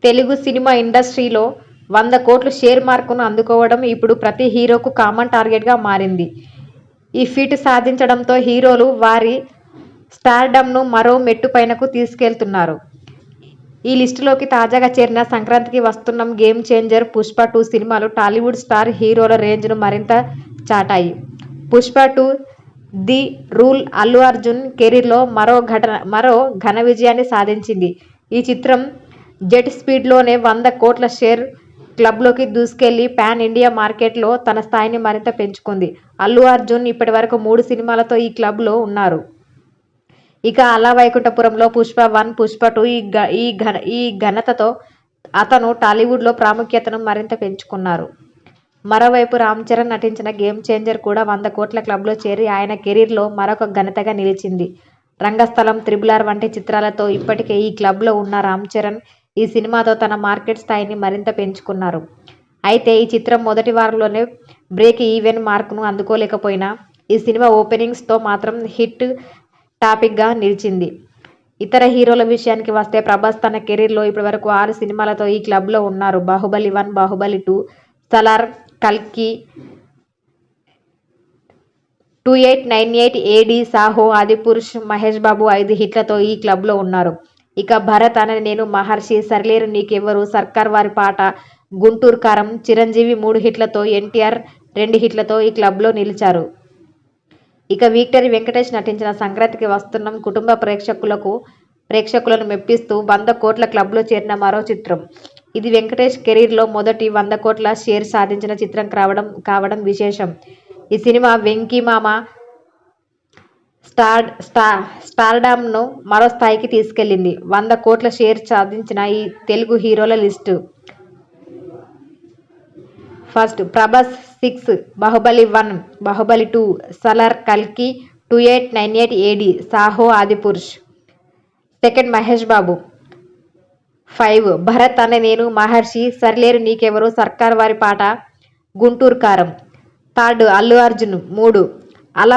Telugu cinema ఇండస్ట్రీలో 100 కోట్ల share మార్కును అందుకోవడం ఇప్పుడు ప్రతి హీరోకు కామన్ టార్గెట్గా మారింది. ఈ ఫీట్ సాధించడంతో హీరోలు వారి స్టార్డమ్ను మరో మెట్టు పైనకు తీసుకెళ్తున్నారు. ఈ లిస్టులోకి తాజాగా చేరిన సంక్రాంతికి వస్తున్నాం, గేమ్ చేంజర్, పుష్ప 2 సినిమాలు టాలీవుడ్ స్టార్ హీరోల రేంజ్ను మరింత చాటాయి. పుష్ప 2 ది రూల్ అల్లు అర్జున్ కెరీర్లో మరో ఘన విజయాన్ని సాధించింది. ఈ చిత్రం జెట్ స్పీడ్లోనే 100 కోట్ల షేర్ క్లబ్లోకి దూసుకెళ్లి పాన్ ఇండియా మార్కెట్లో తన స్థాయిని మరింత పెంచుకుంది. అల్లు అర్జున్ ఇప్పటివరకు 3 సినిమాలతో ఈ క్లబ్లో ఉన్నారు. ఇక అల వైకుంఠపురంలో పుష్ప 1, పుష్ప 2 ఈ ఘనతతో అతను టాలీవుడ్లో ప్రాముఖ్యతను మరింత పెంచుకున్నారు. మరోవైపు రామ్ చరణ్ నటించిన గేమ్ చేంజర్ కూడా 100 కోట్ల క్లబ్లో చేరి ఆయన కెరీర్లో మరొక ఘనతగా నిలిచింది. రంగస్థలం, RRR వంటి చిత్రాలతో ఇప్పటికే ఈ క్లబ్లో ఉన్న రామ్ చరణ్ ఈ సినిమాతో తన మార్కెట్ స్థాయిని మరింత పెంచుకున్నారు. అయితే ఈ చిత్రం మొదటి వారంలోనే బ్రేక్ ఈవెన్ మార్కును అందుకోలేకపోయినా ఈ సినిమా ఓపెనింగ్స్తో మాత్రం హిట్ టాపిక్గా నిలిచింది. ఇతర హీరోల విషయానికి వస్తే ప్రభాస్ తన కెరీర్లో ఇప్పటివరకు 6 సినిమాలతో ఈ క్లబ్లో ఉన్నారు. బాహుబలి 1, బాహుబలి 2, సలార్, కల్కి, 2898 AD, సాహో, ఆదిపురుష్, మహేష్ బాబు 5 హిట్లతో ఈ క్లబ్లో ఉన్నారు. ఇక భరత్ అనే నేను, మహర్షి, సరిలేరు నీకెవ్వరు, సర్కార్ వారి పాట, గుంటూరు కారం, చిరంజీవి 3 హిట్లతో, ఎన్టీఆర్ 2 హిట్లతో ఈ క్లబ్లో నిలిచారు. ఇక విక్టరీ వెంకటేష్ నటించిన సంక్రాంతికి వస్తున్నాం కుటుంబ ప్రేక్షకులను మెప్పిస్తూ 100 కోట్ల క్లబ్లో చేరిన మరో చిత్రం. ఇది వెంకటేష్ కెరీర్లో మొదటి 100 కోట్ల షేర్ సాధించిన చిత్రం కావడం విశేషం. ఈ సినిమా వెంకీ మామ స్టార్డమ్ను మరో స్థాయికి తీసుకెళ్లింది. 100 కోట్ల షేర్ సాధించిన ఈ తెలుగు హీరోల లిస్టు: ఫస్ట్ ప్రభాస్ 6, బాహుబలి 1, బాహుబలి 2, సలార్, కల్కి, 2898 AD, సాహో, ఆదిపురుష్. సెకండ్ మహేష్ బాబు 5, భరత్ అనే నేను, మహర్షి, సరిలేరు నీకెవ్వరు, సర్కార్ వారి పాట, గుంటూరు కారం. థర్డ్ అల్లు అర్జున్ 3, అల